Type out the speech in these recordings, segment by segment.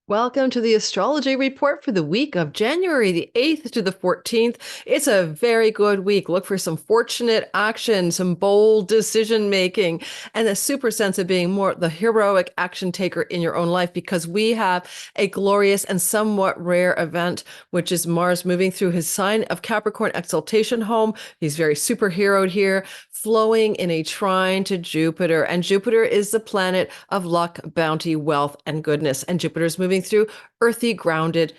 Welcome to the astrology report for the week of January the 8th to the 14th. It's a very good week. Look for some fortunate action, some bold decision making, and a super sense of being more the heroic action taker in your own life, because we have a glorious and somewhat rare event, which is Mars moving through his sign of Capricorn exaltation home. He's very superheroed here, flowing in a trine to Jupiter. And Jupiter is the planet of luck, bounty, wealth, and goodness. And Jupiter is moving through earthy, grounded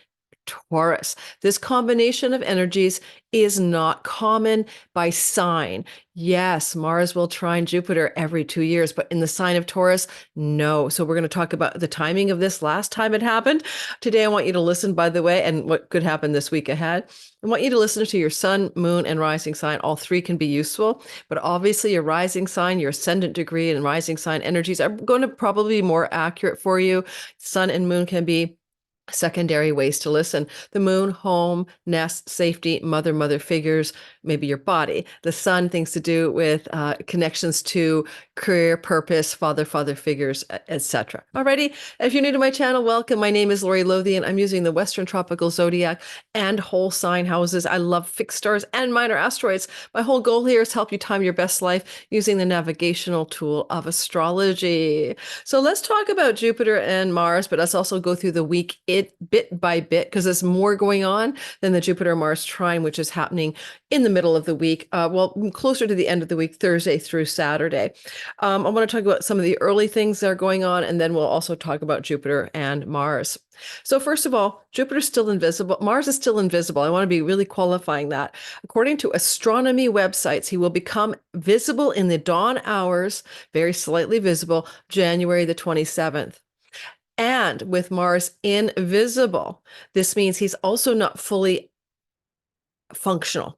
Taurus. This combination of energies is not common by sign. Yes, Mars will trine Jupiter every 2 years, but in the sign of Taurus, no. So we're going to talk about the timing of this last time it happened. Today, I want you to listen, by the way, and what could happen this week ahead. I want you to listen to your sun, moon, and rising sign. All three can be useful, but obviously your rising sign, your ascendant degree, and rising sign energies are going to probably be more accurate for you. Sun and moon can be secondary ways to listen. The moon, home, nest, safety, mother figures, maybe your body. The sun, things to do with connections to career, purpose, father figures, etc. Alrighty, if you're new to my channel, welcome. My name is Lori Lothian. I'm using the Western Tropical Zodiac and whole sign houses. I love fixed stars and minor asteroids. My whole goal here is to help you time your best life using the navigational tool of astrology. So let's talk about Jupiter and Mars, but let's also go through the week bit by bit, because there's more going on than the Jupiter-Mars trine, which is happening in the middle of the week, closer to the end of the week, Thursday through Saturday. I want to talk about some of the early things that are going on, and then we'll also talk about Jupiter and Mars. So first of all, Jupiter's still invisible. Mars is still invisible. I want to be really qualifying that. According to astronomy websites, he will become visible in the dawn hours, very slightly visible, January the 27th. And with Mars invisible, this means he's also not fully functional.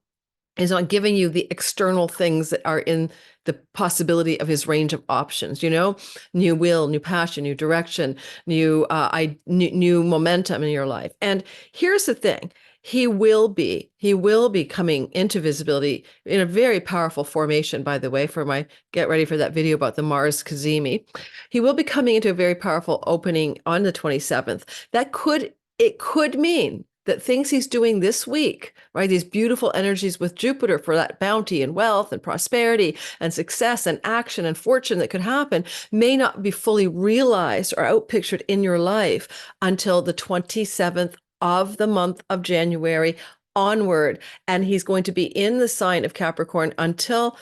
He's not giving you the external things that are in the possibility of his range of options, new will, new passion, new direction, new momentum in your life. And here's the thing. He will be coming into visibility in a very powerful formation, by the way, get ready for that video about the Mars Cazimi. He will be coming into a very powerful opening on the 27th. It could mean that things he's doing this week, right? These beautiful energies with Jupiter for that bounty and wealth and prosperity and success and action and fortune that could happen may not be fully realized or outpictured in your life until the 27th of the month of January onward. And he's going to be in the sign of Capricorn until,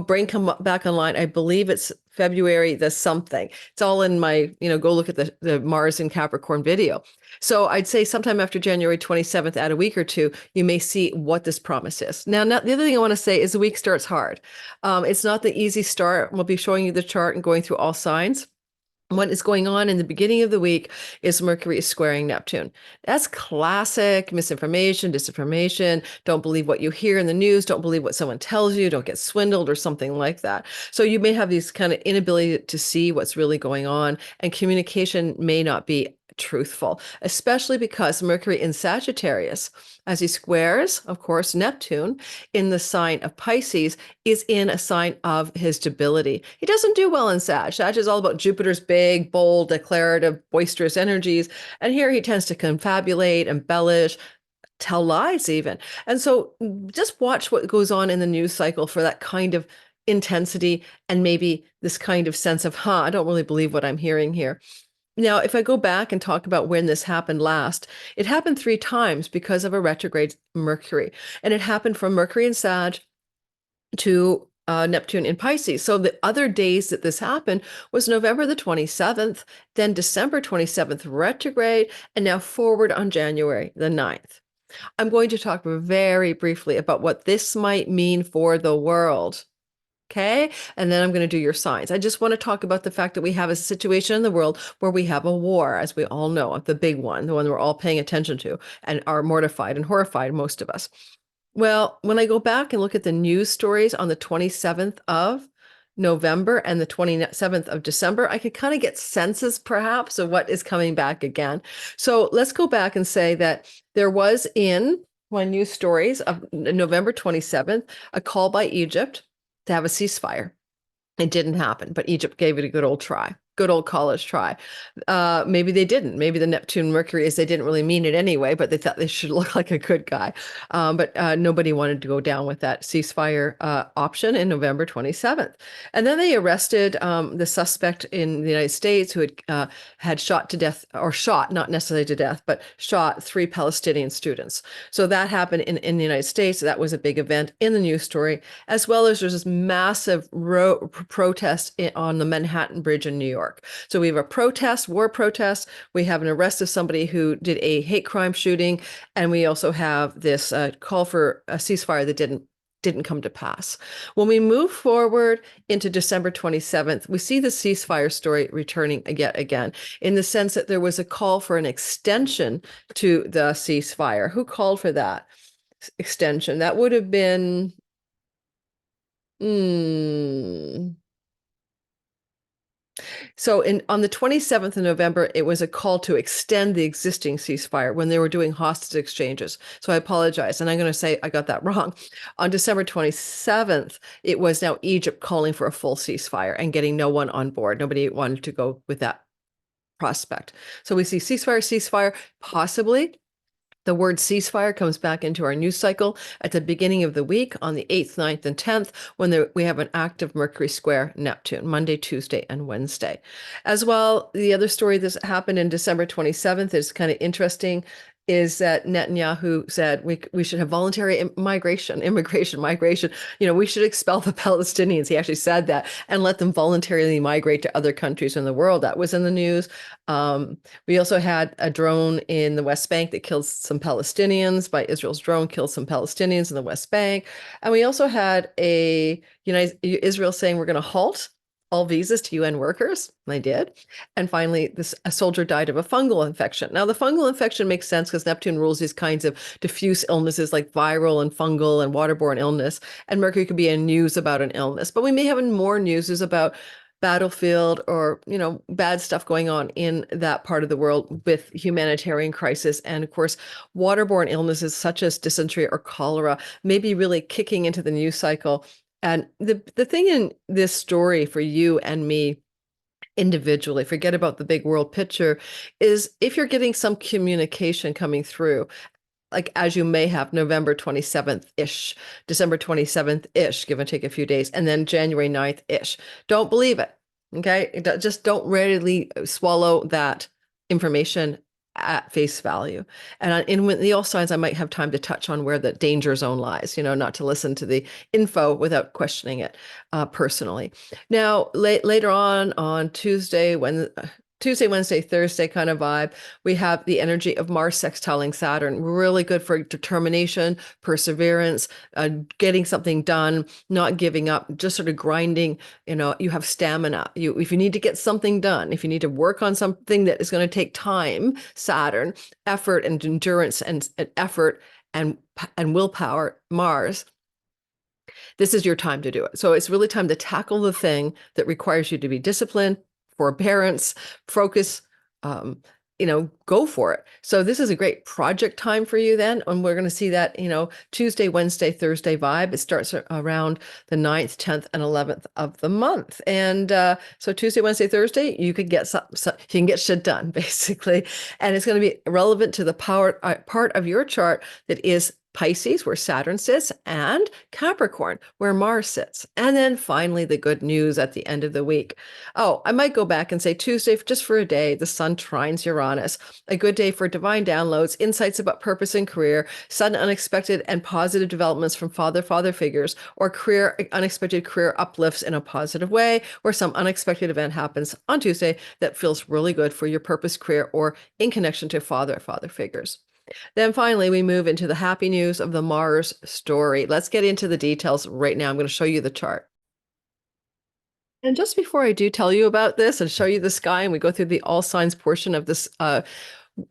brain come back online. I believe it's February the something. It's all in my, go look at the Mars in Capricorn video. So I'd say sometime after January 27th, add a week or two, you may see what this promise is. Now, the other thing I want to say is the week starts hard. It's not the easy start. We'll be showing you the chart and going through all signs. What is going on in the beginning of the week is Mercury is squaring Neptune. That's classic misinformation, disinformation. Don't believe what you hear in the news. Don't believe what someone tells you. Don't get swindled or something like that. So you may have these kind of inability to see what's really going on, and communication may not be truthful, especially because Mercury in Sagittarius, as he squares, of course, Neptune in the sign of Pisces, is in a sign of his debility. He doesn't do well in Sag. Sag is all about Jupiter's big, bold, declarative, boisterous energies. And here he tends to confabulate, embellish, tell lies even. And so just watch what goes on in the news cycle for that kind of intensity and maybe this kind of sense of, I don't really believe what I'm hearing here. Now, if I go back and talk about when this happened last, it happened 3 times because of a retrograde Mercury. And it happened from Mercury in Sag to Neptune in Pisces. So the other days that this happened was November the 27th, then December 27th retrograde, and now forward on January the 9th. I'm going to talk very briefly about what this might mean for the world. Okay. And then I'm going to do your signs. I just want to talk about the fact that we have a situation in the world where we have a war, as we all know, the big one, the one we're all paying attention to and are mortified and horrified, most of us. Well, when I go back and look at the news stories on the 27th of November and the 27th of December, I could kind of get senses perhaps of what is coming back again. So let's go back and say that there was in my news stories of November 27th, a call by Egypt to have a ceasefire. It didn't happen, but Egypt gave it a good old try. good old college try. Maybe they didn't. Maybe the Neptune Mercury is they didn't really mean it anyway, but they thought they should look like a good guy. But nobody wanted to go down with that ceasefire option in November 27th. And then they arrested the suspect in the United States who had shot to death, or shot, not necessarily to death, but shot 3 Palestinian students. So that happened in the United States. That was a big event in the news story, as well as there's this massive protest on the Manhattan Bridge in New York. So we have a protest, war protest. We have an arrest of somebody who did a hate crime shooting. And we also have this call for a ceasefire that didn't come to pass. When we move forward into December 27th, we see the ceasefire story returning yet again, in the sense that there was a call for an extension to the ceasefire. Who called for that extension? That would have been... So on the 27th of November, it was a call to extend the existing ceasefire when they were doing hostage exchanges. So I apologize. And I'm going to say I got that wrong. On December 27th, it was now Egypt calling for a full ceasefire and getting no one on board. Nobody wanted to go with that prospect. So we see ceasefire, possibly. The word ceasefire comes back into our news cycle at the beginning of the week on the 8th, 9th, and 10th, when we have an active Mercury square Neptune, Monday, Tuesday, and Wednesday. As well, the other story that happened in December 27th is kind of interesting, is that Netanyahu said we should have voluntary immigration. We should expel the Palestinians. He actually said that, and let them voluntarily migrate to other countries in the world. That was in the news. We also had a drone in the West Bank that killed some Palestinians. By Israel's drone killed some Palestinians in the West Bank. And we also had Israel saying we're going to halt all visas to UN workers. And they did. And finally, a soldier died of a fungal infection. Now, the fungal infection makes sense because Neptune rules these kinds of diffuse illnesses like viral and fungal and waterborne illness. And Mercury could be in news about an illness. But we may have more news about battlefield or, bad stuff going on in that part of the world with humanitarian crisis. And of course, waterborne illnesses such as dysentery or cholera may be really kicking into the news cycle. And the thing in this story for you and me individually, forget about the big world picture, is if you're getting some communication coming through, like as you may have November 27th-ish, December 27th-ish, give and take a few days, and then January 9th-ish, don't believe it, okay? Just don't readily swallow that information at face value. And in the all signs, I might have time to touch on where the danger zone lies, not to listen to the info without questioning it personally. Now, later on Tuesday, Wednesday, Thursday kind of vibe, we have the energy of Mars sextiling Saturn. Really good for determination, perseverance, getting something done, not giving up, just sort of grinding. You have stamina. If you need to get something done, if you need to work on something that is going to take time, Saturn, effort and endurance and effort and willpower, Mars, this is your time to do it. So it's really time to tackle the thing that requires you to be disciplined, forbearance, focus, go for it. So this is a great project time for you then. And we're going to see that, Tuesday, Wednesday, Thursday vibe. It starts around the 9th, 10th, and 11th of the month. And so Tuesday, Wednesday, Thursday, you could get you can get shit done, basically. And it's going to be relevant to the part of your chart that is Pisces, where Saturn sits, and Capricorn, where Mars sits. And then finally, the good news at the end of the week. Oh, I might go back and say Tuesday, just for a day, the Sun trines Uranus. A good day for divine downloads, insights about purpose and career, sudden unexpected and positive developments from father figures, or unexpected career uplifts in a positive way, or some unexpected event happens on Tuesday that feels really good for your purpose, career, or in connection to father figures. Then finally, we move into the happy news of the Mars story. Let's get into the details right now. I'm going to show you the chart. And just before I do tell you about this and show you the sky, and we go through the all signs portion of this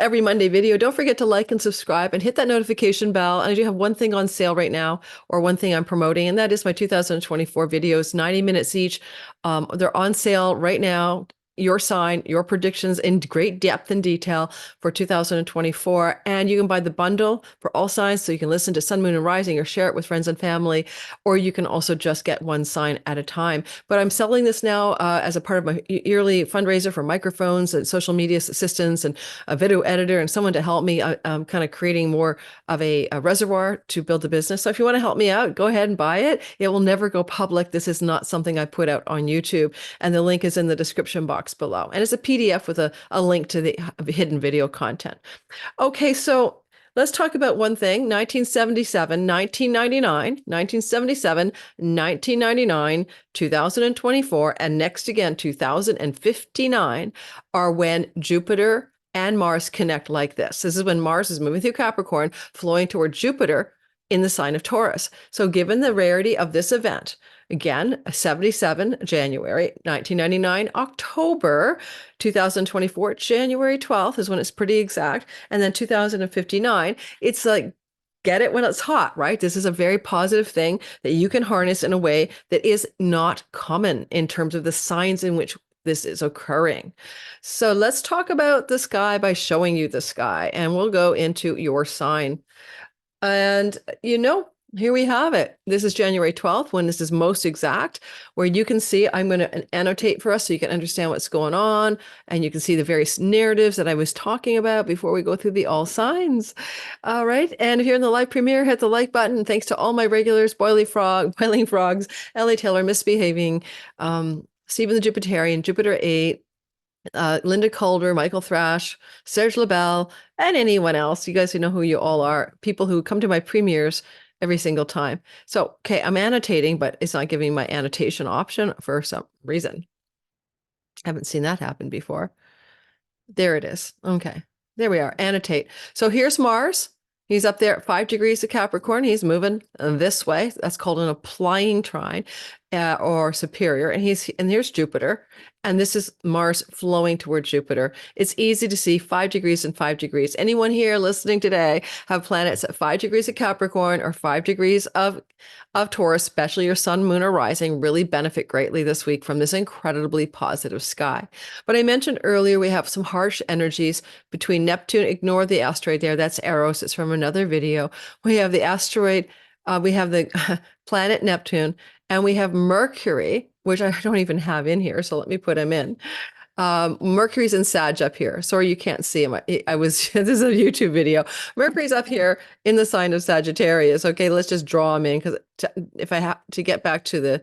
every Monday video, don't forget to like and subscribe and hit that notification bell. And I do have one thing on sale right now, or one thing I'm promoting, and that is my 2024 videos, 90 minutes each. They're on sale right now. your sign, your predictions in great depth and detail for 2024. And you can buy the bundle for all signs, so you can listen to Sun, Moon, and Rising or share it with friends and family, or you can also just get one sign at a time. But I'm selling this now as a part of my yearly fundraiser for microphones and social media assistants and a video editor and someone to help me. I'm kind of creating more of a reservoir to build the business. So if you want to help me out, go ahead and buy it. It will never go public. This is not something I put out on YouTube. And the link is in the description box below. And it's a PDF with a link to the hidden video content. Okay, so let's talk about one thing. 1977, 1999, 1977, 1999, 2024, and next again, 2059 are when Jupiter and Mars connect like this. This is when Mars is moving through Capricorn, flowing toward Jupiter in the sign of Taurus. So given the rarity of this event, again, 77 January, 1999 October, 2024 January 12th is when it's pretty exact, and then 2059, it's like get it when it's hot, right? This is a very positive thing that you can harness in a way that is not common in terms of the signs in which this is occurring. So let's talk about the sky by showing you the sky, and we'll go into your sign. And, here we have it. This is January 12th when this is most exact, where you can see, I'm going to annotate for us so you can understand what's going on. And you can see the various narratives that I was talking about before we go through the all signs. All right. And if you're in the live premiere, hit the like button. Thanks to all my regulars, Boiling Frogs, Ellie Taylor, Misbehaving, Stephen the Jupiterian, Jupiter 8, Linda Calder, Michael Thrash, Serge LaBelle, and anyone else. You guys who know who you all are, people who come to my premieres every single time. So, okay, I'm annotating, but it's not giving my annotation option for some reason. I haven't seen that happen before. There it is. Okay, there we are. Annotate. So here's Mars. He's up there at 5 degrees of Capricorn. He's moving this way. That's called an applying trine or superior. And here's Jupiter. And this is Mars flowing towards Jupiter. It's easy to see 5 degrees and 5 degrees. Anyone here listening today have planets at 5 degrees of Capricorn or 5 degrees of Taurus, especially your sun, moon, or rising, really benefit greatly this week from this incredibly positive sky. But I mentioned earlier, we have some harsh energies between Neptune. Ignore the asteroid there. That's Eros. It's from another video. We have the asteroid. We have the planet Neptune, and we have Mercury, which I don't even have in here. So let me put him in. Mercury's in Sag up here. Sorry, you can't see him. This is a YouTube video. Mercury's up here in the sign of Sagittarius. Okay, let's just draw him in, because if I have to get back to the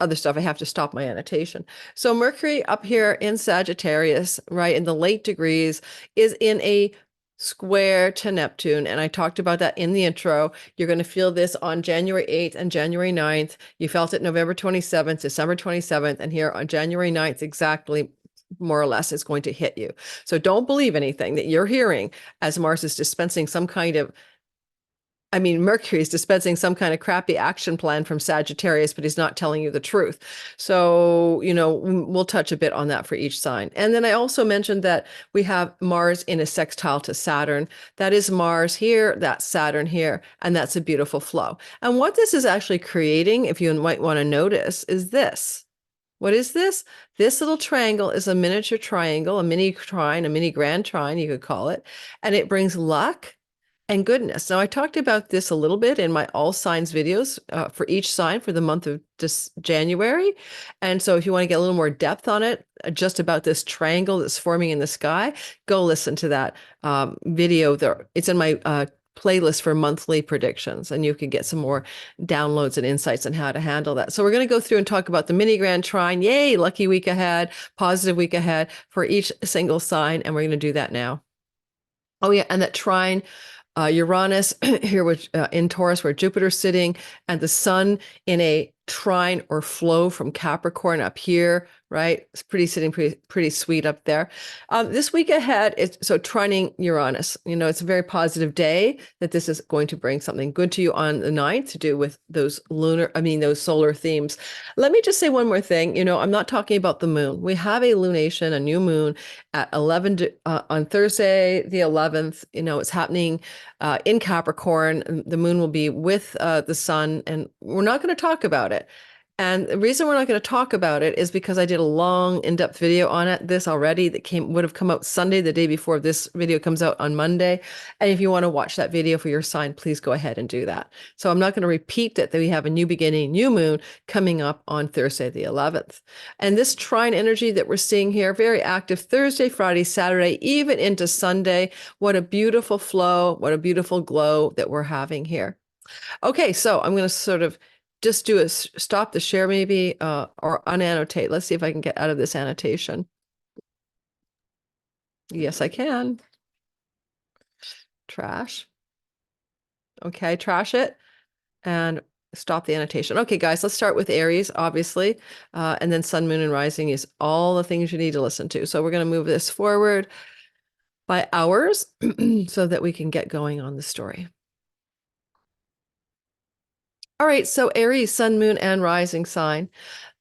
other stuff, I have to stop my annotation. So Mercury up here in Sagittarius, right, in the late degrees, is in a square to Neptune. And I talked about that in the intro. You're going to feel this on January 8th and January 9th. You felt it November 27th, December 27th, and here on January 9th, exactly, more or less, is going to hit you. So don't believe anything that you're hearing as Mars is dispensing some kind of Mercury is dispensing some kind of crappy action plan from Sagittarius, but he's not telling you the truth. So, we'll touch a bit on that for each sign. And then I also mentioned that we have Mars in a sextile to Saturn. That is Mars here, that's Saturn here, and that's a beautiful flow. And what this is actually creating, if you might want to notice, is this. What is this? This little triangle is a miniature triangle, a mini trine, a mini grand trine, you could call it. And it brings luck and goodness. Now, I talked about this a little bit in my all signs videos for each sign for the month of January. And so if you want to get a little more depth on it, just about this triangle that's forming in the sky, go listen to that video there. It's in my playlist for monthly predictions, and you can get some more downloads and insights on how to handle that. So we're going to go through and talk about the mini grand trine. Yay, lucky week ahead, positive week ahead for each single sign. And we're going to do that now. Oh yeah, and that trine, Uranus here in Taurus, where Jupiter's sitting, and the sun in a trine or flow from Capricorn up here, right? It's pretty sweet up there. This week ahead, so trining Uranus, it's a very positive day that this is going to bring something good to you on the 9th to do with those those solar themes. Let me just say one more thing. I'm not talking about the moon. We have a lunation, a new moon at 11 on Thursday, the 11th. It's happening in Capricorn. The moon will be with the sun, and we're not going to talk about it. And the reason we're not going to talk about it is because I did a long, in-depth video on it, this already, that would have come out Sunday, the day before this video comes out on Monday. And if you want to watch that video for your sign, please go ahead and do that. So I'm not going to repeat that we have a new beginning, new moon coming up on Thursday, the 11th. And this trine energy that we're seeing here, very active Thursday, Friday, Saturday, even into Sunday. What a beautiful flow, what a beautiful glow that we're having here. Okay, so I'm going to sort of just do a stop the share maybe or unannotate. Let's see if I can get out of this annotation. Yes, I can. Trash. Okay, trash it and stop the annotation. Okay, guys, let's start with Aries, obviously. And then sun, moon, and rising is all the things you need to listen to. So we're going to move this forward by hours so that we can get going on the story. All right, so Aries, sun, moon, and rising sign.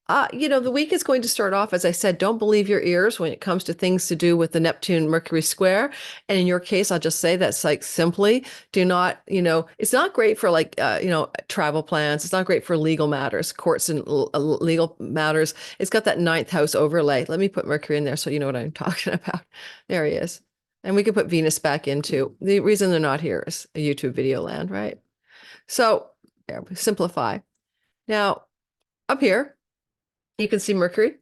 The week is going to start off, as I said, don't believe your ears when it comes to things to do with the Neptune Mercury square. And in your case, I'll just say that's like simply do not, it's not great for travel plans. It's not great for legal matters, courts and legal matters. It's got that ninth house overlay. Let me put Mercury in there so you know what I'm talking about. There he is. And we could put Venus back into. The reason they're not here is a YouTube video land, right? So there, simplify. Now, up here, you can see Mercury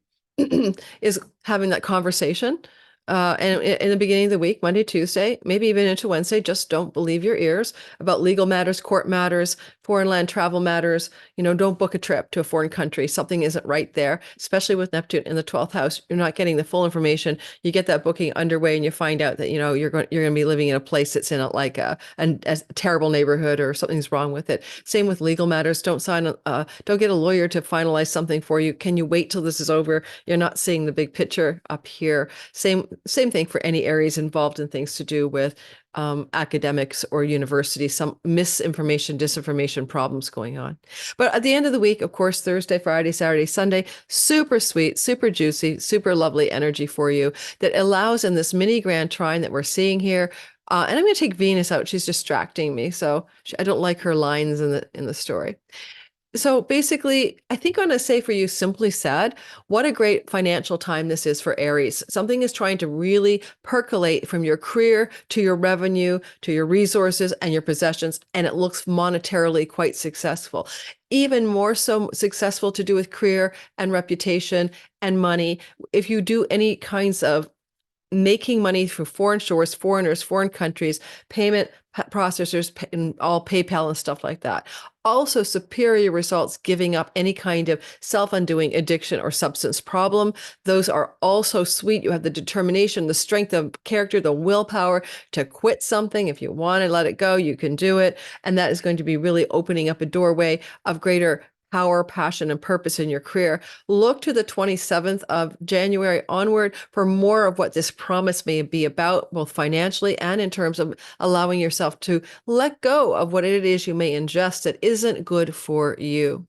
is having that conversation. And in the beginning of the week, Monday, Tuesday, maybe even into Wednesday, just don't believe your ears about legal matters, court matters, foreign land travel matters. Don't book a trip to a foreign country. Something isn't right there, especially with Neptune in the 12th house. You're not getting the full information. You get that booking underway and you find out that, you're going to be living in a place that's in a terrible neighborhood or something's wrong with it. Same with legal matters. Don't get a lawyer to finalize something for you. Can you wait till this is over? You're not seeing the big picture up here. Same thing for any Aries involved in things to do with academics or university, some misinformation, disinformation problems going on. But at the end of the week, of course, Thursday, Friday, Saturday, Sunday, super sweet, super juicy, super lovely energy for you that allows in this mini grand trine that we're seeing here. And I'm going to take Venus out. She's distracting me. So I don't like her lines in the story. So basically, I think I'm going to say for you, simply said, what a great financial time this is for Aries. Something is trying to really percolate from your career to your revenue, to your resources and your possessions, and it looks monetarily quite successful. Even more so successful to do with career and reputation and money. If you do any kinds of making money for foreign shores, foreigners, foreign countries, payment processors, and all PayPal and stuff like that. Also superior results giving up any kind of self-undoing addiction or substance problem. Those are also sweet. You have the determination, the strength of character, the willpower to quit something. If you want to let it go, you can do it. And that is going to be really opening up a doorway of greater power, passion, and purpose in your career. Look to the 27th of January onward for more of what this promise may be about, both financially and in terms of allowing yourself to let go of what it is you may ingest that isn't good for you.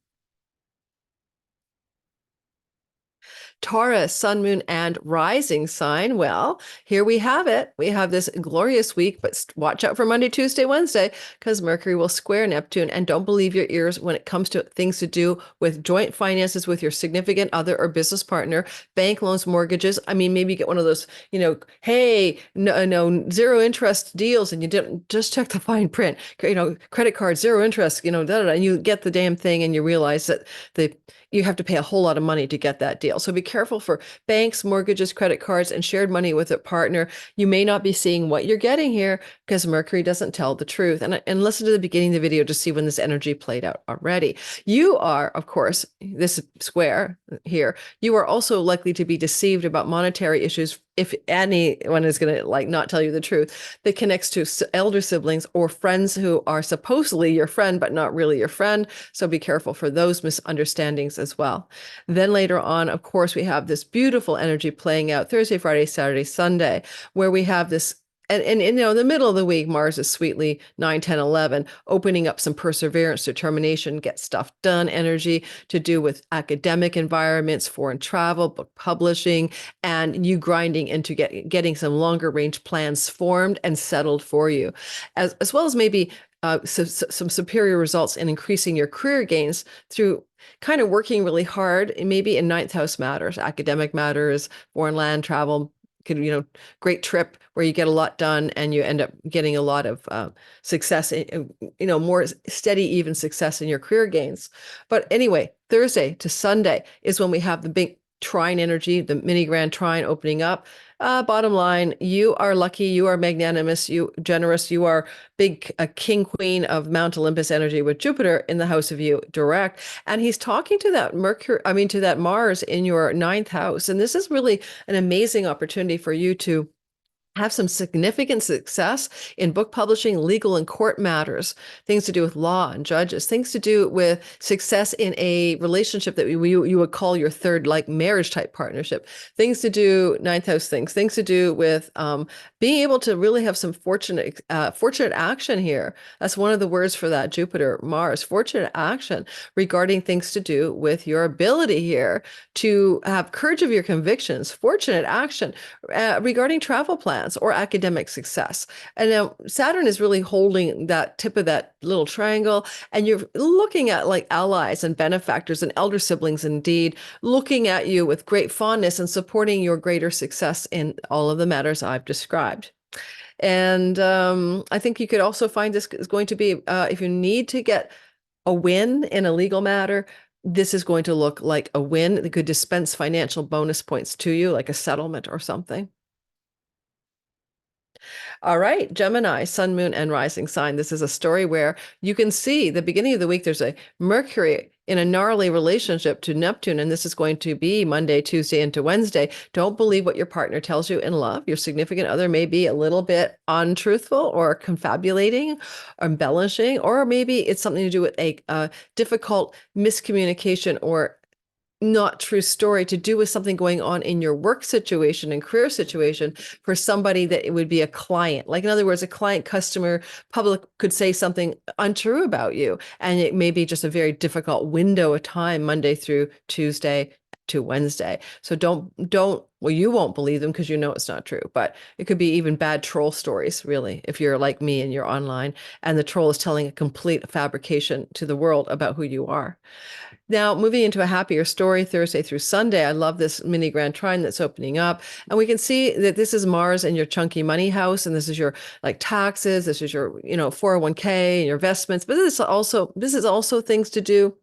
Taurus, sun, moon, and rising sign. Well, here we have it. We have this glorious week, but watch out for Monday, Tuesday, Wednesday, because Mercury will square Neptune. And don't believe your ears when it comes to things to do with joint finances with your significant other or business partner, bank loans, mortgages. I mean, maybe you get one of those, hey, no, zero interest deals, and you didn't just check the fine print, credit card, zero interest, and you get the damn thing and you realize that you have to pay a whole lot of money to get that deal. So be careful for banks, mortgages, credit cards, and shared money with a partner. You may not be seeing what you're getting here because Mercury doesn't tell the truth. And listen to the beginning of the video to see when this energy played out already. You are, of course, this square here, you are also likely to be deceived about monetary issues if anyone is going to not tell you the truth, that connects to elder siblings or friends who are supposedly your friend, but not really your friend. So be careful for those misunderstandings as well. Then later on, of course, we have this beautiful energy playing out Thursday, Friday, Saturday, Sunday, where we have this. And in the middle of the week, Mars is sweetly 9, 10, 11, opening up some perseverance, determination, get stuff done energy to do with academic environments, foreign travel, book publishing, and you grinding into getting some longer range plans formed and settled for you, as well as maybe some superior results in increasing your career gains through kind of working really hard, maybe in ninth house matters, academic matters, foreign land travel, great trip where you get a lot done and you end up getting a lot of success, more steady, even success in your career gains. But anyway, Thursday to Sunday is when we have the big trine energy, the mini grand trine opening up. Bottom line, you are lucky, you are magnanimous, you generous, you are big, a king queen of Mount Olympus energy with Jupiter in the house of you direct. And he's talking to that to that Mars in your ninth house. And this is really an amazing opportunity for you to have some significant success in book publishing, legal and court matters, things to do with law and judges, things to do with success in a relationship that you would call your third, like marriage type partnership, things to do, ninth house things to do with being able to really have some fortunate action here. That's one of the words for that Jupiter, Mars, fortunate action regarding things to do with your ability here to have courage of your convictions, fortunate action regarding travel plans or academic success. And now Saturn is really holding that tip of that little triangle, and you're looking at like allies and benefactors and elder siblings, indeed, looking at you with great fondness and supporting your greater success in all of the matters I've described. And I think you could also find this is going to be, if you need to get a win in a legal matter, this is going to look like a win that could dispense financial bonus points to you, like a settlement or something. All right, Gemini, sun, moon, and rising sign. This is a story where you can see the beginning of the week, there's a Mercury in a gnarly relationship to Neptune, and this is going to be Monday, Tuesday, into Wednesday. Don't believe what your partner tells you in love. Your significant other may be a little bit untruthful or confabulating or embellishing, or maybe it's something to do with a difficult miscommunication or not true story to do with something going on in your work situation and career situation for somebody that it would be a client. Like, in other words, a client, customer, public could say something untrue about you. And it may be just a very difficult window of time, Monday through Tuesday to Wednesday. So well, you won't believe them because you know it's not true, but it could be even bad troll stories, really, if you're like me and you're online and the troll is telling a complete fabrication to the world about who you are. Now, moving into a happier story, Thursday through Sunday, I love this mini grand trine that's opening up. And we can see that this is Mars in your chunky money house. And this is your like taxes. This is your, 401k and your investments. But this is also things to do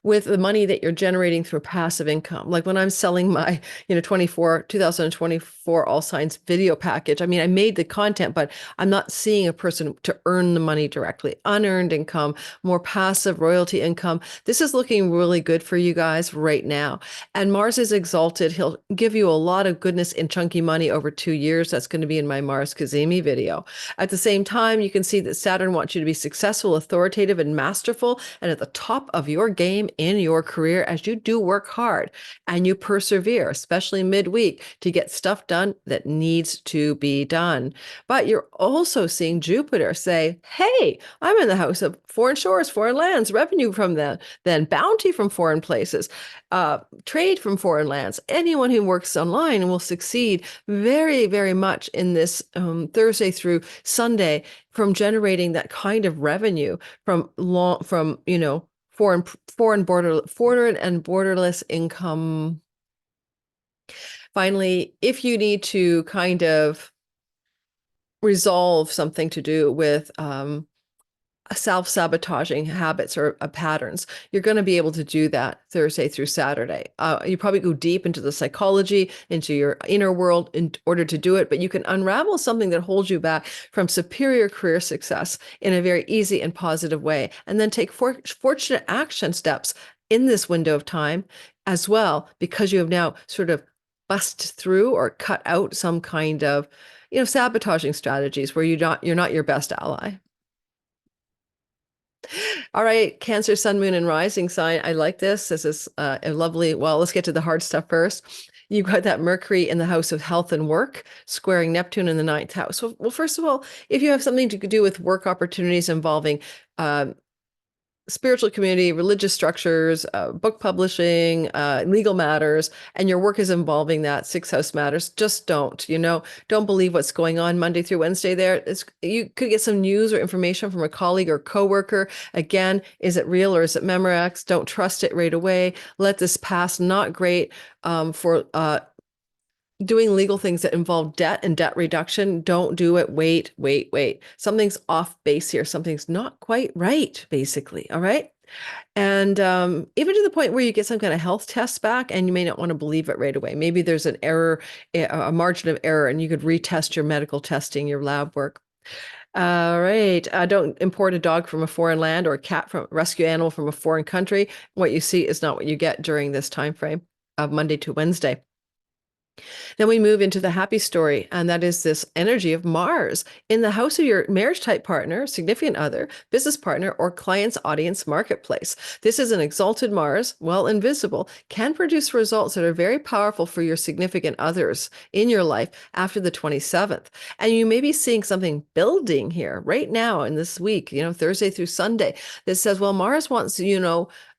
with the money that you're generating through passive income. Like when I'm selling my, 2024 All Signs video package, I mean, I made the content, but I'm not seeing a person to earn the money directly. Unearned income, more passive royalty income. This is looking really good for you guys right now. And Mars is exalted. He'll give you a lot of goodness in chunky money over 2 years. That's going to be in my Mars Kazemi video. At the same time, you can see that Saturn wants you to be successful, authoritative, and masterful, and at the top of your game in your career as you do work hard and you persevere, especially midweek, to get stuff done that needs to be done. But you're also seeing Jupiter say, hey, I'm in the house of foreign shores, foreign lands, revenue from them, then bounty from foreign places, trade from foreign lands. Anyone who works online will succeed very, very much in this Thursday through Sunday from generating that kind of revenue from foreign and borderless income. Finally, if you need to kind of resolve something to do with self-sabotaging habits or patterns, you're going to be able to do that Thursday through Saturday. You probably go deep into the psychology, into your inner world in order to do it, but you can unravel something that holds you back from superior career success in a very easy and positive way, and then take fortunate action steps in this window of time as well, because you have now sort of bust through or cut out some kind of, sabotaging strategies where you're not your best ally. All right, Cancer, sun, moon, and rising sign. I like this. This is a lovely, well, let's get to the hard stuff first. You've got that Mercury in the house of health and work, squaring Neptune in the ninth house. Well, first of all, if you have something to do with work opportunities involving spiritual community, religious structures, book publishing, legal matters, and your work is involving that, sixth house matters, just don't believe what's going on Monday through Wednesday there. You could get some news or information from a colleague or coworker. Again, is it real or is it Memorex? Don't trust it right away. Let this pass. Not great for doing legal things that involve debt and debt reduction. Don't do it. Wait, wait, wait. Something's off base here. Something's not quite right, basically. All right. And even to the point where you get some kind of health test back and you may not want to believe it right away. Maybe there's an error, a margin of error, and you could retest your medical testing, your lab work. All right. Don't import a dog from a foreign land or a cat from rescue animal from a foreign country. What you see is not what you get during this time frame of Monday to Wednesday. Then we move into the happy story, and that is this energy of Mars in the house of your marriage type partner, significant other, business partner, or client's audience marketplace. This is an exalted Mars, well invisible, can produce results that are very powerful for your significant others in your life after the 27th. And you may be seeing something building here right now in this week, Thursday through Sunday, that says, well, Mars wants,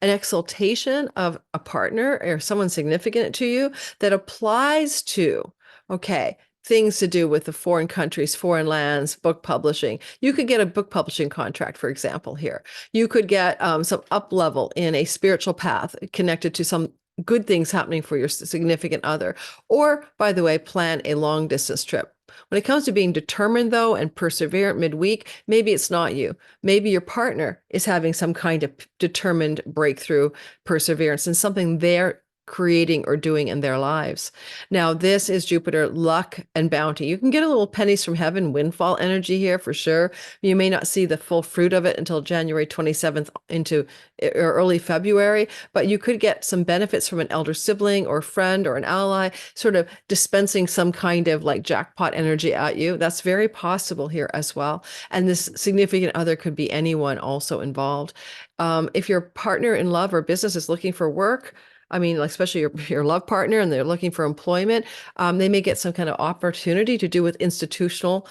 an exaltation of a partner or someone significant to you that applies to, okay, things to do with the foreign countries, foreign lands, book publishing. You could get a book publishing contract, for example, here. You could get some up level in a spiritual path connected to some good things happening for your significant other. Or, by the way, plan a long distance trip. When it comes to being determined, though, and perseverant midweek, maybe it's not you. Maybe your partner is having some kind of determined breakthrough, perseverance, and something they're creating or doing in their lives. Now, this is Jupiter, luck and bounty. You can get a little pennies from heaven, windfall energy here for sure. You may not see the full fruit of it until January 27th into early February, but you could get some benefits from an elder sibling or friend or an ally, sort of dispensing some kind of like jackpot energy at you. That's very possible here as well. And this significant other could be anyone also involved. If your partner in love or business is looking for work, I mean, like especially your love partner, and they're looking for employment, they may get some kind of opportunity to do with institutional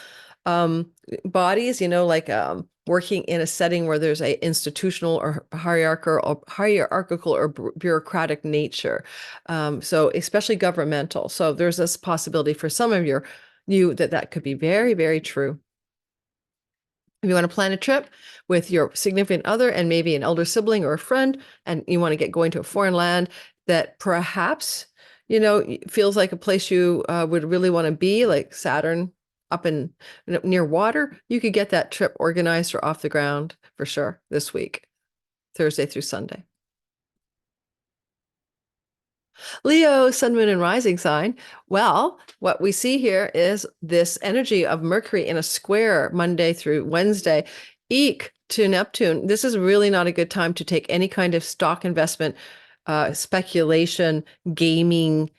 bodies, working in a setting where there's a institutional or hierarchical or bureaucratic nature. So especially governmental. So there's this possibility for some of you that could be very, very true. If you want to plan a trip with your significant other and maybe an elder sibling or a friend, and you want to get going to a foreign land that perhaps, feels like a place you would really want to be, like Saturn up in near water, you could get that trip organized or off the ground for sure this week, Thursday through Sunday. Leo, sun, moon, and rising sign. Well, what we see here is this energy of Mercury in a square Monday through Wednesday. Eek to Neptune. This is really not a good time to take any kind of stock investment, speculation, gaming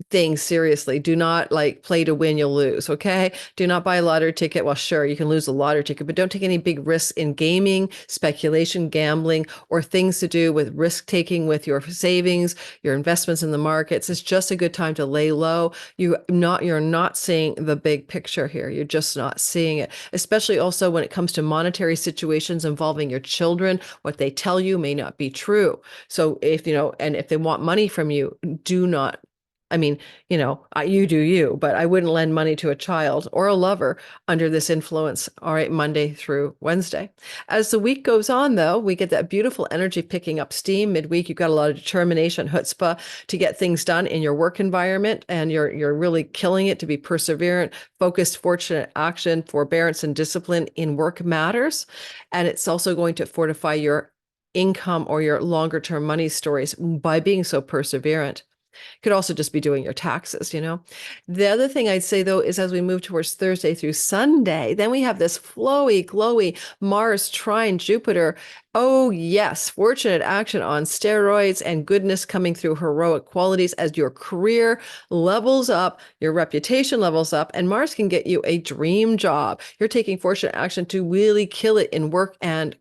things seriously. Do not play to win, you'll lose. Okay. Do not buy a lottery ticket. Well, sure, you can lose a lottery ticket, but don't take any big risks in gaming, speculation, gambling, or things to do with risk taking with your savings, your investments in the markets. It's just a good time to lay low. You're not seeing the big picture here. You're just not seeing it, especially also when it comes to monetary situations involving your children. What they tell you may not be true. So if they want money from you, do not. I mean, you do you, but I wouldn't lend money to a child or a lover under this influence. All right, Monday through Wednesday. As the week goes on, though, we get that beautiful energy picking up steam. Midweek, you've got a lot of determination, chutzpah to get things done in your work environment, and you're really killing it to be perseverant, focused, fortunate action, forbearance, and discipline in work matters. And it's also going to fortify your income or your longer term money stories by being so perseverant. Could also just be doing your taxes, The other thing I'd say, though, is as we move towards Thursday through Sunday, then we have this flowy, glowy Mars trine Jupiter. Oh, yes, fortunate action on steroids and goodness coming through heroic qualities as your career levels up, your reputation levels up, and Mars can get you a dream job. You're taking fortunate action to really kill it in work and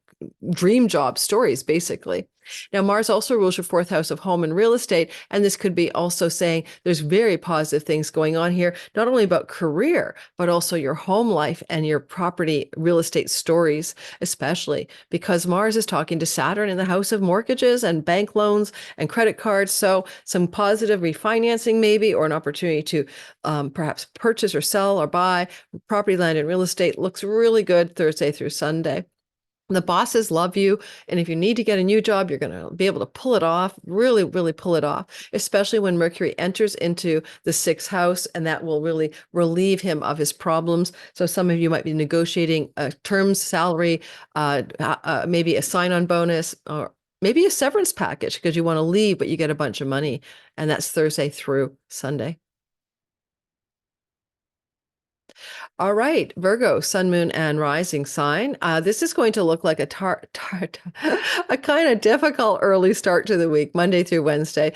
dream job stories, basically. Now, Mars also rules your fourth house of home and real estate. And this could be also saying there's very positive things going on here, not only about career, but also your home life and your property real estate stories, especially because Mars is talking to Saturn in the house of mortgages and bank loans and credit cards. So some positive refinancing maybe, or an opportunity to perhaps purchase or sell or buy property, land, and real estate looks really good Thursday through Sunday. The bosses love you. And if you need to get a new job, you're going to be able to pull it off, really, really pull it off, especially when Mercury enters into the sixth house, and that will really relieve him of his problems. So some of you might be negotiating a term salary, maybe a sign-on bonus, or maybe a severance package because you want to leave, but you get a bunch of money. And that's Thursday through Sunday. All right, Virgo, sun, moon, and rising sign. This is going to look like a a kind of difficult early start to the week, Monday through Wednesday.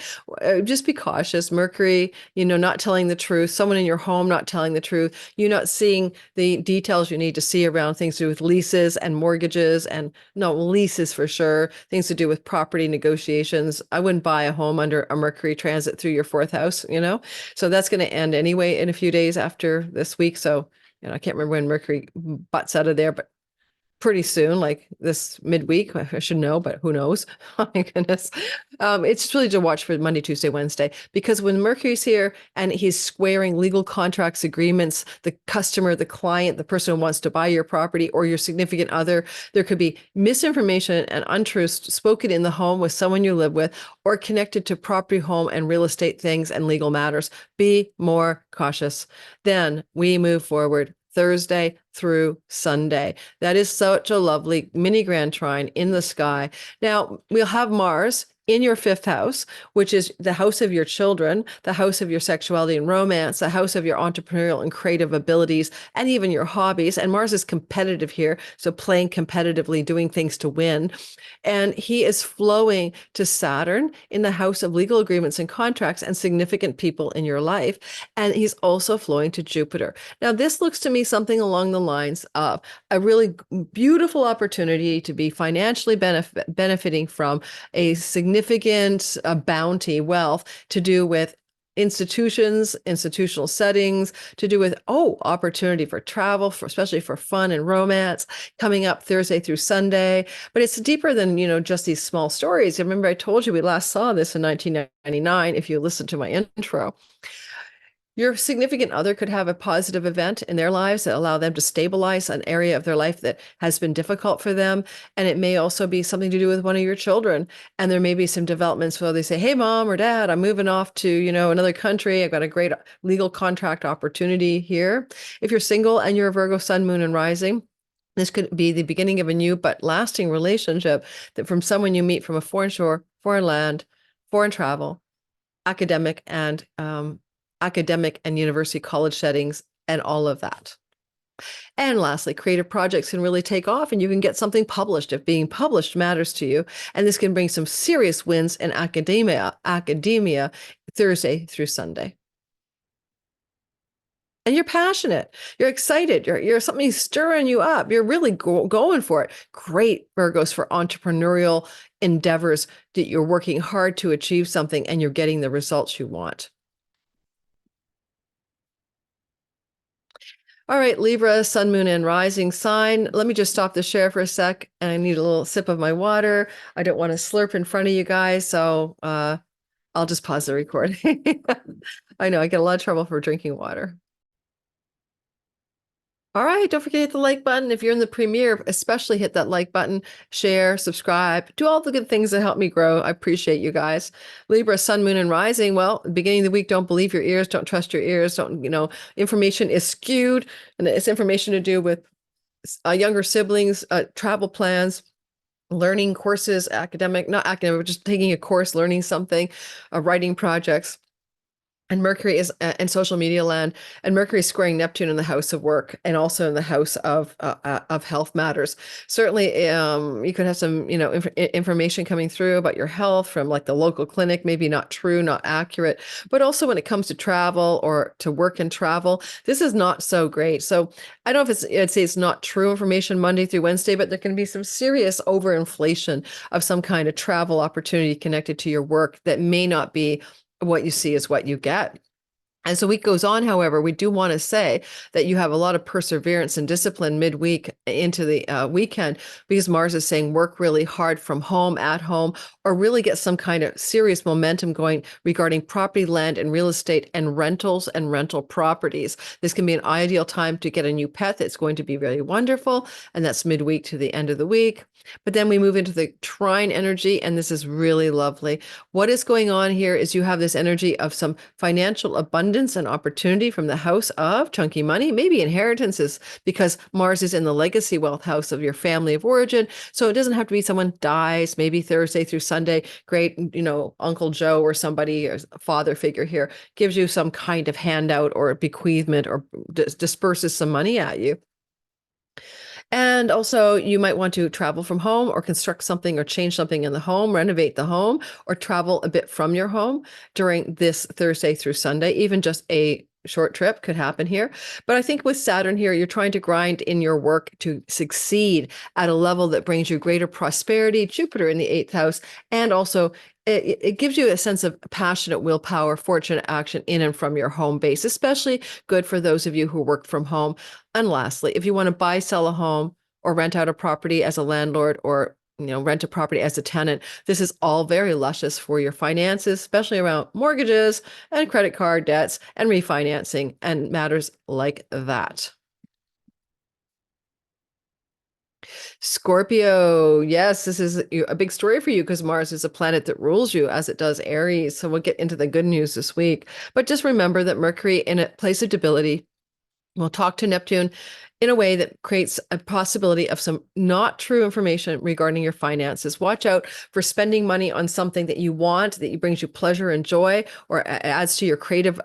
Just be cautious. Mercury, not telling the truth. Someone in your home not telling the truth. You not seeing the details you need to see around things to do with leases and mortgages, and no, leases for sure. Things to do with property negotiations. I wouldn't buy a home under a Mercury transit through your fourth house, So that's going to end anyway in a few days after this week. So I can't remember when Mercury butts out of there, but pretty soon, like this midweek, I should know, but who knows? Oh my goodness. It's really to watch for Monday, Tuesday, Wednesday, because when Mercury's here and he's squaring legal contracts, agreements, the customer, the client, the person who wants to buy your property or your significant other, there could be misinformation and untruths spoken in the home with someone you live with or connected to property, home, and real estate things and legal matters. Be more cautious. Then we move forward Thursday through Sunday. That is such a lovely mini grand trine in the sky. Now, we'll have Mars in your fifth house, which is the house of your children, the house of your sexuality and romance, the house of your entrepreneurial and creative abilities, and even your hobbies. And Mars is competitive here, so playing competitively, doing things to win. And he is flowing to Saturn in the house of legal agreements and contracts and significant people in your life. And he's also flowing to Jupiter. Now, this looks to me something along the lines of a really beautiful opportunity to be financially benefiting from a significant bounty, wealth to do with institutions, institutional settings, to do with, opportunity for travel, especially for fun and romance, coming up Thursday through Sunday. But it's deeper than, just these small stories. Remember, I told you we last saw this in 1999, if you listened to my intro. Your significant other could have a positive event in their lives that allow them to stabilize an area of their life that has been difficult for them. And it may also be something to do with one of your children. And there may be some developments where they say, hey, mom or dad, I'm moving off to, another country. I've got a great legal contract opportunity here. If you're single and you're a Virgo sun, moon, and rising, this could be the beginning of a new but lasting relationship that from someone you meet from a foreign shore, foreign land, foreign travel, academic and university college settings and all of that. And lastly, creative projects can really take off and you can get something published if being published matters to you. And this can bring some serious wins in academia Thursday through Sunday. And you're passionate, you're excited, you're something stirring you up. You're really going for it. Great, Virgos, for entrepreneurial endeavors that you're working hard to achieve something and you're getting the results you want. All right, Libra, sun, moon, and rising sign. Let me just stop the share for a sec. And I need a little sip of my water. I don't want to slurp in front of you guys. So I'll just pause the recording. I know I get a lot of trouble for drinking water. All right, don't forget to hit the like button. If you're in the premiere, especially hit that like button, share, subscribe, do all the good things that help me grow. I appreciate you guys. Libra, sun, moon, and rising. Well, beginning of the week, don't believe your ears, don't trust your ears. Information is skewed, and it's information to do with younger siblings, travel plans, learning courses, not academic, just taking a course, learning something, writing projects. And Mercury is in social media land, and Mercury is squaring Neptune in the house of work and also in the house of health matters. Certainly, you could have some, information coming through about your health from like the local clinic, maybe not true, not accurate. But also when it comes to travel or to work and travel, this is not so great. So I don't know if I'd say it's not true information Monday through Wednesday, but there can be some serious overinflation of some kind of travel opportunity connected to your work that may not be what you see is what you get. As the week goes on, however, we do want to say that you have a lot of perseverance and discipline midweek into the weekend, because Mars is saying work really hard from home, at home, or really get some kind of serious momentum going regarding property, land, and real estate and rentals and rental properties. This can be an ideal time to get a new pet that's going to be very wonderful, and that's midweek to the end of the week. But then we move into the trine energy, and this is really lovely. What is going on here is you have this energy of some financial abundance and opportunity from the house of chunky money, maybe inheritances, because Mars is in the legacy wealth house of your family of origin. So it doesn't have to be someone dies, maybe Thursday through Sunday. Great, Uncle Joe or somebody or father figure here gives you some kind of handout or bequeathment or disperses some money at you. And also, you might want to travel from home or construct something or change something in the home, renovate the home, or travel a bit from your home during this Thursday through Sunday. Even just a short trip could happen here. But I think with Saturn here, you're trying to grind in your work to succeed at a level that brings you greater prosperity, Jupiter in the eighth house, and also it gives you a sense of passionate willpower, fortunate action in and from your home base, especially good for those of you who work from home. And lastly, if you want to buy, sell a home, or rent out a property as a landlord, or rent a property as a tenant, this is all very luscious for your finances, especially around mortgages and credit card debts and refinancing and matters like that. Scorpio, yes, this is a big story for you because Mars is a planet that rules you as it does Aries. So we'll get into the good news this week. But just remember that Mercury in a place of debility will talk to Neptune in a way that creates a possibility of some not true information regarding your finances. Watch out for spending money on something that you want, that brings you pleasure and joy, or adds to your creative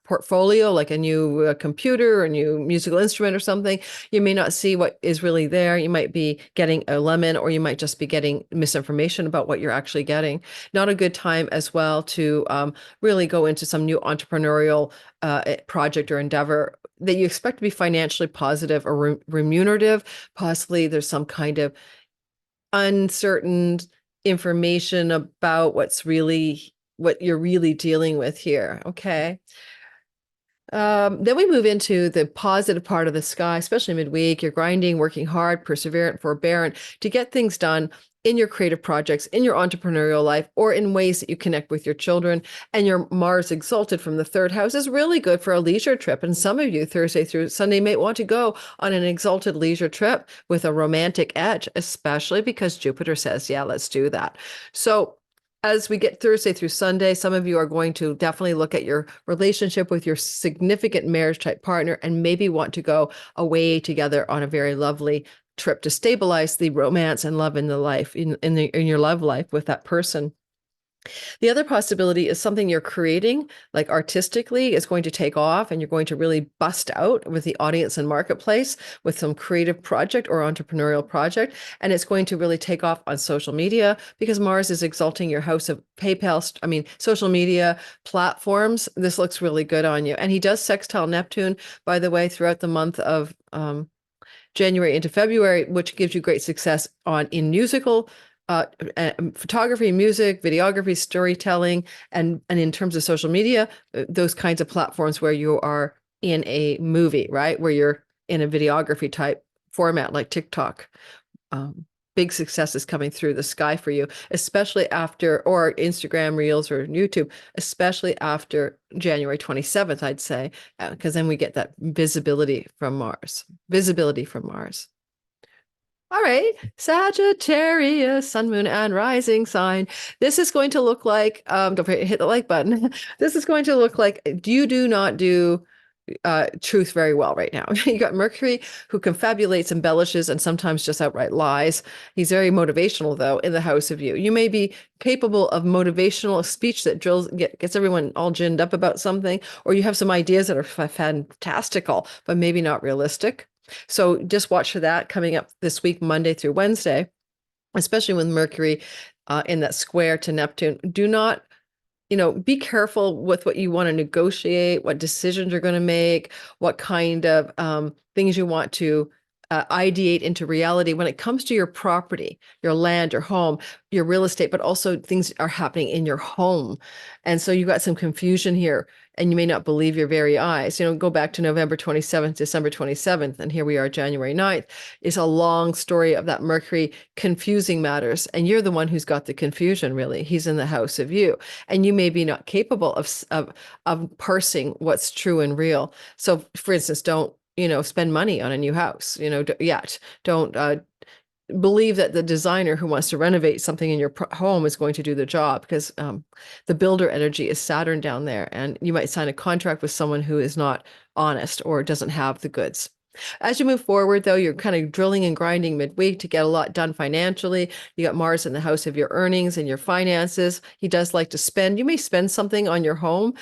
portfolio, like a new computer or a new musical instrument or something. You may not see what is really there. You might be getting a lemon, or you might just be getting misinformation about what you're actually getting. Not a good time as well to really go into some new entrepreneurial project or endeavor that you expect to be financially positive or remunerative. Possibly there's some kind of uncertain information about what you're really dealing with here. Okay. Then we move into the positive part of the sky, especially midweek. You're grinding, working hard, perseverant, forbearant to get things done in your creative projects, in your entrepreneurial life, or in ways that you connect with your children. And your Mars exalted from the third house is really good for a leisure trip. And some of you, Thursday through Sunday, may want to go on an exalted leisure trip with a romantic edge, especially because Jupiter says, yeah, let's do that. So as we get Thursday through Sunday, some of you are going to definitely look at your relationship with your significant marriage type partner and maybe want to go away together on a very lovely trip to stabilize the romance and love in the life, in your love life with that person. The other possibility is something you're creating, like artistically, is going to take off, and you're going to really bust out with the audience and marketplace with some creative project or entrepreneurial project. And it's going to really take off on social media because Mars is exalting your house of social media platforms. This looks really good on you. And he does sextile Neptune, by the way, throughout the month of January into February, which gives you great success in musical photography, music, videography, storytelling, and in terms of social media, those kinds of platforms where you are in a movie, right? Where you're in a videography type format like TikTok. Big success is coming through the sky for you, especially after, or Instagram Reels or YouTube, especially after January 27th, I'd say, because then we get that visibility from Mars. All right, Sagittarius, sun, moon, and rising sign. This is going to look like, don't forget to hit the like button. This is going to look like you do not do truth very well right now. You got Mercury, who confabulates, embellishes, and sometimes just outright lies. He's very motivational, though, in the house of you. You may be capable of motivational speech that gets everyone all ginned up about something, or you have some ideas that are fantastical, but maybe not realistic. So just watch for that coming up this week, Monday through Wednesday, especially with Mercury in that square to Neptune. Do not be careful with what you want to negotiate, what decisions you're going to make, what kind of things you want to ideate into reality when it comes to your property, your land, your home, your real estate, but also things are happening in your home. And so you got some confusion here, and you may not believe your very eyes. Go back to November 27th, December 27th, and here we are, January 9th. It's a long story of that Mercury confusing matters, and you're the one who's got the confusion, really. He's in the house of you, and you may be not capable of parsing what's true and real. So, for instance, don't spend money on a new house, yet. Don't believe that the designer who wants to renovate something in your home is going to do the job, because the builder energy is Saturn down there, and you might sign a contract with someone who is not honest or doesn't have the goods. As you move forward, though, you're kind of drilling and grinding midweek to get a lot done financially. You got Mars in the house of your earnings and your finances. He does like to spend. You may spend something on your home.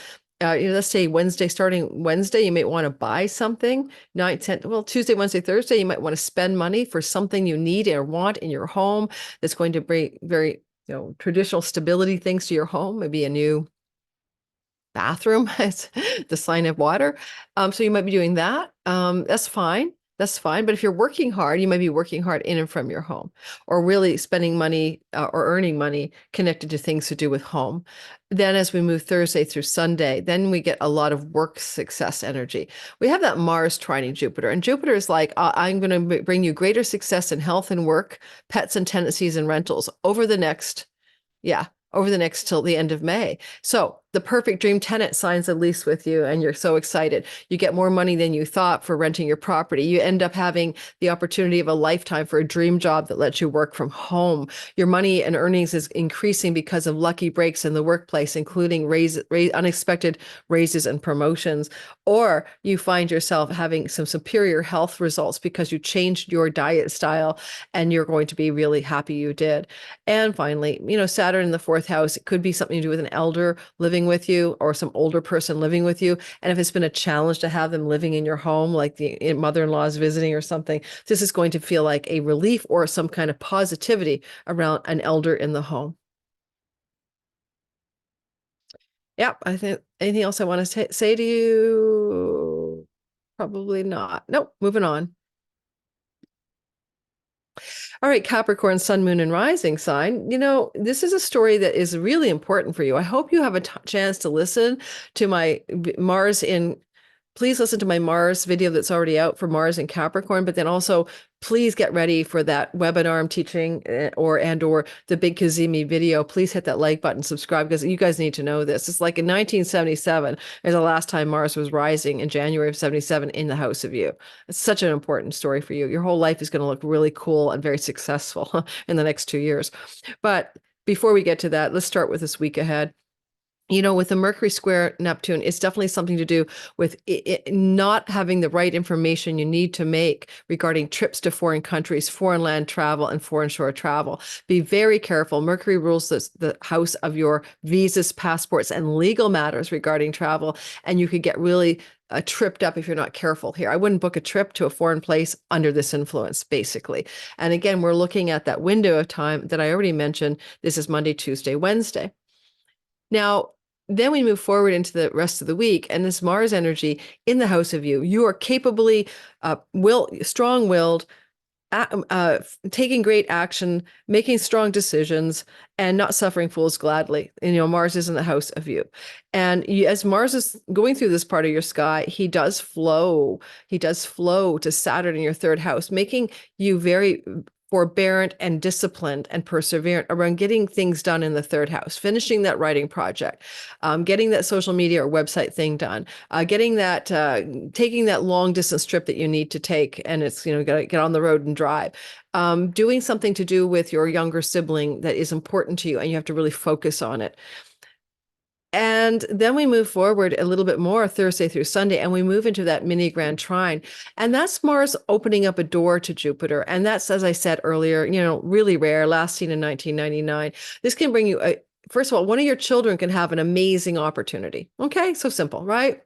Let's say starting Wednesday, you might want to buy something. 9, 10, well, Tuesday, Wednesday, Thursday, you might want to spend money for something you need or want in your home that's going to bring very, traditional stability things to your home. Maybe a new bathroom. It's the sign of water. So you might be doing that. That's fine. That's fine. But if you're working hard, you might be working hard in and from your home, or really spending money or earning money connected to things to do with home. Then as we move Thursday through Sunday, then we get a lot of work success energy. We have that Mars trining Jupiter, and Jupiter is like, I'm going to bring you greater success in health and work, pets and tenancies and rentals over the next till the end of May. So the perfect dream tenant signs a lease with you, and you're so excited. You get more money than you thought for renting your property. You end up having the opportunity of a lifetime for a dream job that lets you work from home. Your money and earnings is increasing because of lucky breaks in the workplace, including unexpected raises and promotions. Or you find yourself having some superior health results because you changed your diet style, and you're going to be really happy you did. And finally, Saturn in the fourth house, it could be something to do with an elder living with you, or some older person living with you. And if it's been a challenge to have them living in your home, like the mother-in-law is visiting or something, this is going to feel like a relief or some kind of positivity around an elder in the home. Yep. I think anything else I want to say to you? Probably not. Nope. Moving on. All right, Capricorn, sun, moon, and rising sign. This is a story that is really important for you. I hope you have a chance to listen to my Mars in. Please listen to my Mars video that's already out for Mars and Capricorn, but then also please get ready for that webinar I'm teaching or the Big Kazemi video. Please hit that like button, subscribe, because you guys need to know this. It's like in 1977 is the last time Mars was rising, in January of 77 in the house of you. It's such an important story for you. Your whole life is going to look really cool and very successful in the next 2 years. But before we get to that, let's start with this week ahead. With the Mercury square Neptune, it's definitely something to do with it not having the right information you need to make regarding trips to foreign countries, foreign land travel, and foreign shore travel. Be very careful. Mercury rules the house of your visas, passports, and legal matters regarding travel, and you could get really tripped up if you're not careful here. I wouldn't book a trip to a foreign place under this influence, basically. And again, we're looking at that window of time that I already mentioned. This is Monday, Tuesday, Wednesday. Now, then we move forward into the rest of the week, and this Mars energy in the house of you are capably strong-willed, taking great action, making strong decisions, and not suffering fools gladly. And Mars is in the house of you. And as Mars is going through this part of your sky, he does flow. He does flow to Saturn in your third house, making you very forbearant and disciplined and perseverant around getting things done in the third house, finishing that writing project, getting that social media or website thing done, taking that long distance trip that you need to take, and it's got to get on the road and drive, doing something to do with your younger sibling that is important to you, and you have to really focus on it. And then we move forward a little bit more Thursday through Sunday, and we move into that mini grand trine. And that's Mars opening up a door to Jupiter. And that's, as I said earlier, really rare, last seen in 1999. This can bring you first of all, one of your children can have an amazing opportunity. Okay, so simple, right?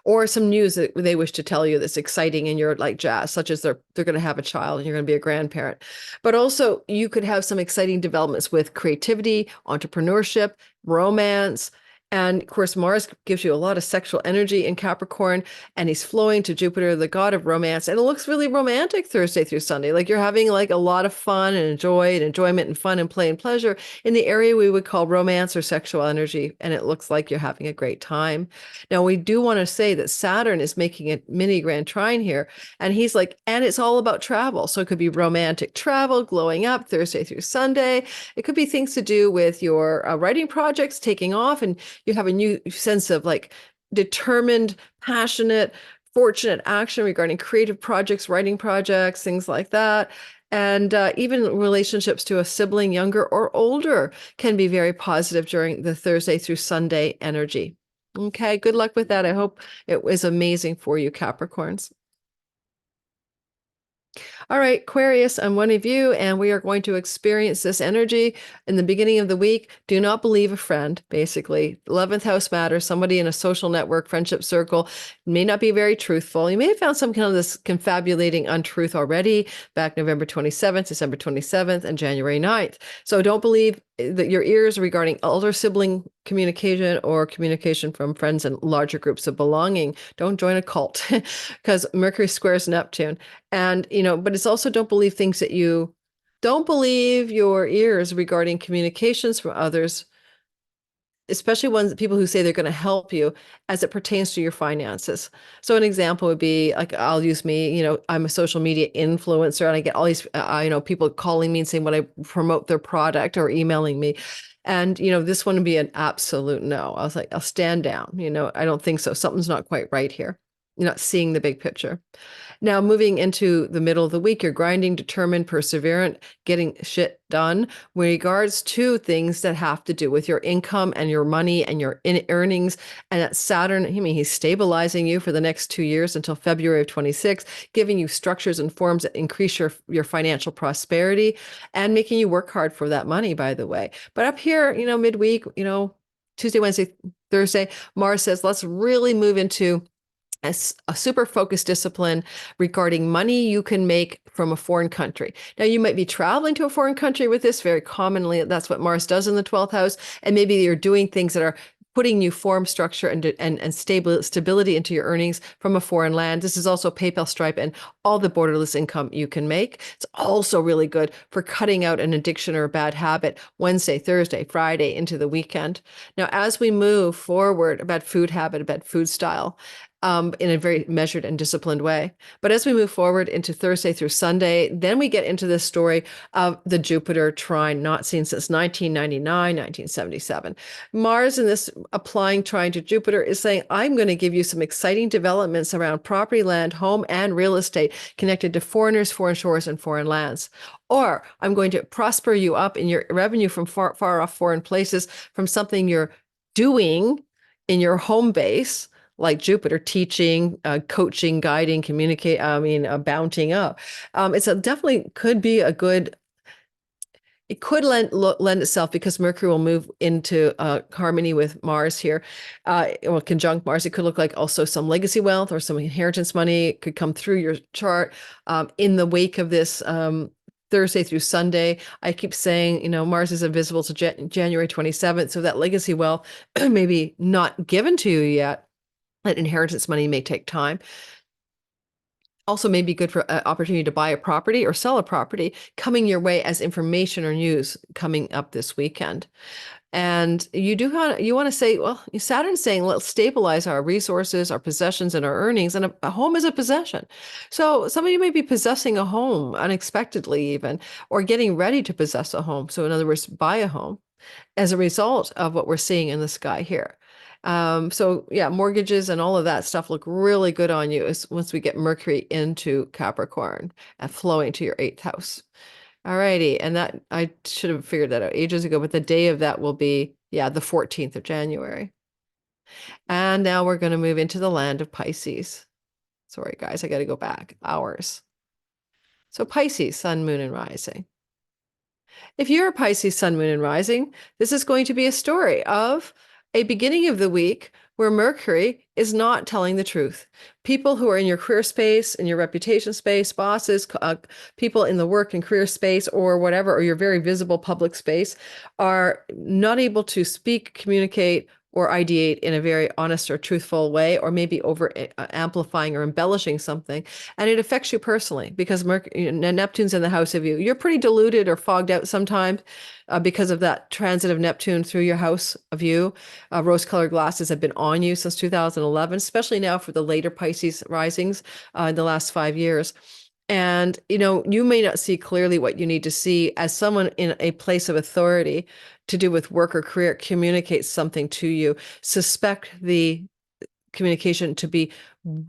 Or some news that they wish to tell you that's exciting and you're like jazz, such as they're going to have a child and you're going to be a grandparent. But also you could have some exciting developments with creativity, entrepreneurship, romance. And of course, Mars gives you a lot of sexual energy in Capricorn, and he's flowing to Jupiter, the god of romance. And it looks really romantic Thursday through Sunday. Like you're having like a lot of fun and enjoyment and fun and play and pleasure in the area we would call romance or sexual energy. And it looks like you're having a great time. Now, we do want to say that Saturn is making a mini grand trine here. And he's like, and it's all about travel. So it could be romantic travel, glowing up Thursday through Sunday. It could be things to do with your writing projects taking off, and you have a new sense of like determined, passionate, fortunate action regarding creative projects, writing projects, things like that. And even relationships to a sibling, younger or older, can be very positive during the Thursday through Sunday energy. Okay, good luck with that. I hope it was amazing for you, Capricorns. All right, Aquarius, I'm one of you, and we are going to experience this energy in the beginning of the week. Do not believe a friend, basically. 11th house matters. Somebody in a social network, friendship circle may not be very truthful. You may have found some kind of this confabulating untruth already back November 27th, December 27th, and January 9th. So don't believe that your ears regarding elder sibling communication or communication from friends and larger groups of belonging. Don't join a cult because Mercury squares Neptune. And, but it's also don't believe things that don't believe your ears regarding communications from others, especially people who say they're going to help you as it pertains to your finances. So an example would be like, I'll use me, I'm a social media influencer and I get all these, people calling me and saying what I promote their product or emailing me. And, this one would be an absolute no. I was like, I'll stand down. I don't think so. Something's not quite right here. You're not seeing the big picture. Now, moving into the middle of the week, you're grinding, determined, perseverant, getting shit done with regards to things that have to do with your income and your money and your earnings. And at Saturn, he's stabilizing you for the next 2 years until February of 26, giving you structures and forms that increase your financial prosperity and making you work hard for that money, by the way. But up here, midweek, Tuesday, Wednesday, Thursday, Mars says, let's really move into a super focused discipline regarding money you can make from a foreign country. Now, you might be traveling to a foreign country with this. Very commonly, that's what Mars does in the 12th house. And maybe you're doing things that are putting new form, structure, and stability into your earnings from a foreign land. This is also PayPal, Stripe, and all the borderless income you can make. It's also really good for cutting out an addiction or a bad habit Wednesday, Thursday, Friday into the weekend. Now, as we move forward about food habit, about food style, in a very measured and disciplined way. But as we move forward into Thursday through Sunday, then we get into this story of the Jupiter trine, not seen since 1999, 1977. Mars in this applying trine to Jupiter is saying, I'm going to give you some exciting developments around property, land, home, and real estate connected to foreigners, foreign shores, and foreign lands. Or I'm going to prosper you up in your revenue from far off foreign places from something you're doing in your home base, like Jupiter, teaching, coaching, guiding, communicate, bounting up. Definitely could be a good, it could lend itself because Mercury will move into harmony with Mars here, conjunct Mars. It could look like also some legacy wealth or some inheritance money could come through your chart in the wake of this Thursday through Sunday. I keep saying, Mars is invisible to January 27th. So that legacy wealth may be not given to you yet. That inheritance money may take time. Also may be good for an opportunity to buy a property or sell a property coming your way as information or news coming up this weekend. And you want to say, well, Saturn's saying, let's stabilize our resources, our possessions, and our earnings. And a home is a possession. So some of you may be possessing a home unexpectedly even, or getting ready to possess a home. So in other words, buy a home as a result of what we're seeing in the sky here. So yeah, mortgages and all of that stuff look really good on you once we get Mercury into Capricorn and flowing to your 8th house. All righty. And that I should have figured that out ages ago, but the day of that will be Yeah, the 14th of January. And now we're going to move into the land of Pisces. Sorry, guys, I got to go back. Hours. So Pisces, sun, moon, and rising. If you're a Pisces sun, moon, and rising, this is going to be a story of a beginning of the week where Mercury is not telling the truth. People who are in your career space, in your reputation space, bosses, people in the work and career space or whatever, or your very visible public space, are not able to speak, communicate, or ideate in a very honest or truthful way, or maybe over amplifying or embellishing something. And it affects you personally because Neptune's in the house of you. You're pretty deluded or fogged out sometimes because of that transit of Neptune through your house of you. Rose-colored glasses have been on you since 2011, especially now for the later Pisces risings in the last 5 years. And, you may not see clearly what you need to see as someone in a place of authority to do with work or career communicates something to you. Suspect the communication to be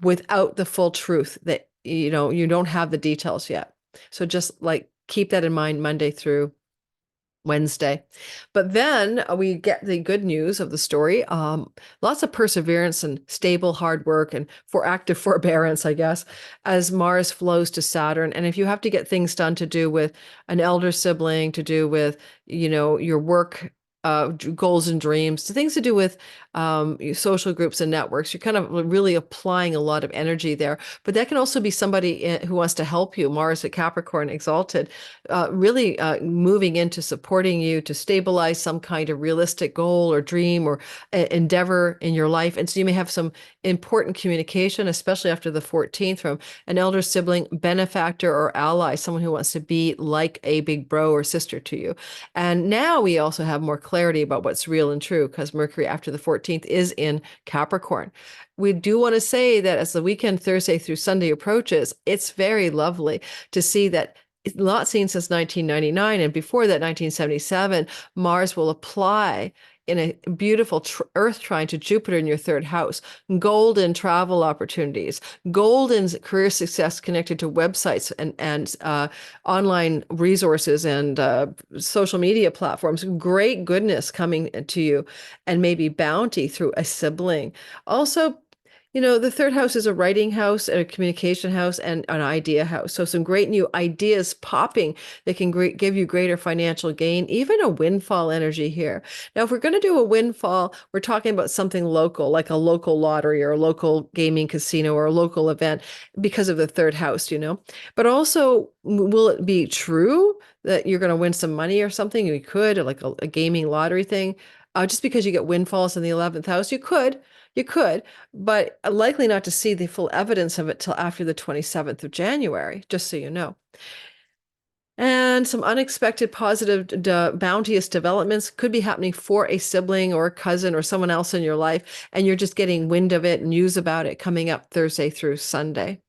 without the full truth, that, you don't have the details yet. So just like keep that in mind Monday through Wednesday. But then we get the good news of the story. Lots of perseverance and stable hard work and for active forbearance, I guess, as Mars flows to Saturn. And if you have to get things done to do with an elder sibling, to do with, your work goals and dreams, things to do with social groups and networks. You're kind of really applying a lot of energy there. But that can also be somebody who wants to help you. Mars at Capricorn exalted, really moving into supporting you to stabilize some kind of realistic goal or dream or endeavor in your life. And so you may have some important communication, especially after the 14th, from an elder sibling, benefactor, or ally, someone who wants to be like a big bro or sister to you. And now we also have more clarity about what's real and true because Mercury after the 14th is in Capricorn. We do want to say that as the weekend, Thursday through Sunday approaches, it's very lovely to see that it's not seen since 1999. And before that, 1977, Mars will apply in a beautiful Earth trine to Jupiter in your third house, golden travel opportunities, golden career success connected to websites and online resources and social media platforms, great goodness coming to you, and maybe bounty through a sibling. Also, the third house is a writing house, a communication house, and an idea house. So some great new ideas popping that can give you greater financial gain, even a windfall energy here. Now, if we're going to do a windfall, we're talking about something local, like a local lottery or a local gaming casino or a local event because of the third house, But also, will it be true that you're going to win some money or something? You could, like a gaming lottery thing. Just because you get windfalls in the 11th house, you could, but likely not to see the full evidence of it till after the 27th of January, just so you know. And some unexpected positive bounteous developments could be happening for a sibling or a cousin or someone else in your life, and you're just getting wind of it and news about it coming up Thursday through Sunday.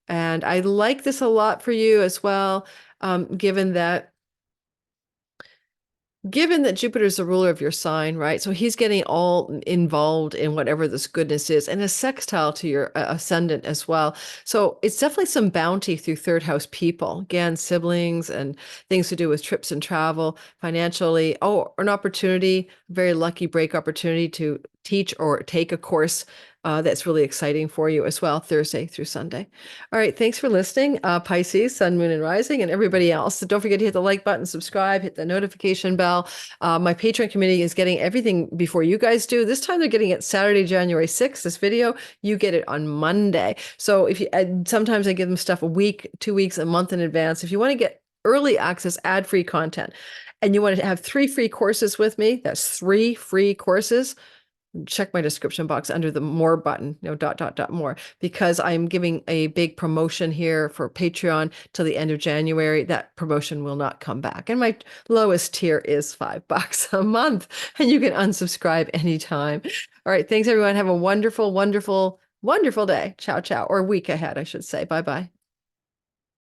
And I like this a lot for you as well, given that Jupiter's the ruler of your sign, right? So he's getting all involved in whatever this goodness is, and a sextile to your ascendant as well. So it's definitely some bounty through third house people, again, siblings and things to do with trips and travel, financially. Oh, an opportunity, very lucky break opportunity to teach or take a course that's really exciting for you as well, Thursday through Sunday. All right, thanks for listening, Pisces, Sun, Moon, and Rising, and everybody else. So don't forget to hit the like button, subscribe, hit the notification bell. My Patreon community is getting everything before you guys do. This time they're getting it Saturday, January 6th. This video, you get it on Monday. So if you, sometimes I give them stuff a week, 2 weeks, a month in advance. If you want to get early access, ad-free content, and you want to have 3 free courses with me, that's 3 free courses. Check my description box under the more button, more, because I'm giving a big promotion here for Patreon till the end of January. That promotion will not come back. And my lowest tier is $5 a month, and you can unsubscribe anytime. All right. Thanks, everyone. Have a wonderful, wonderful, wonderful day. Ciao, ciao. Or week ahead, I should say. Bye-bye.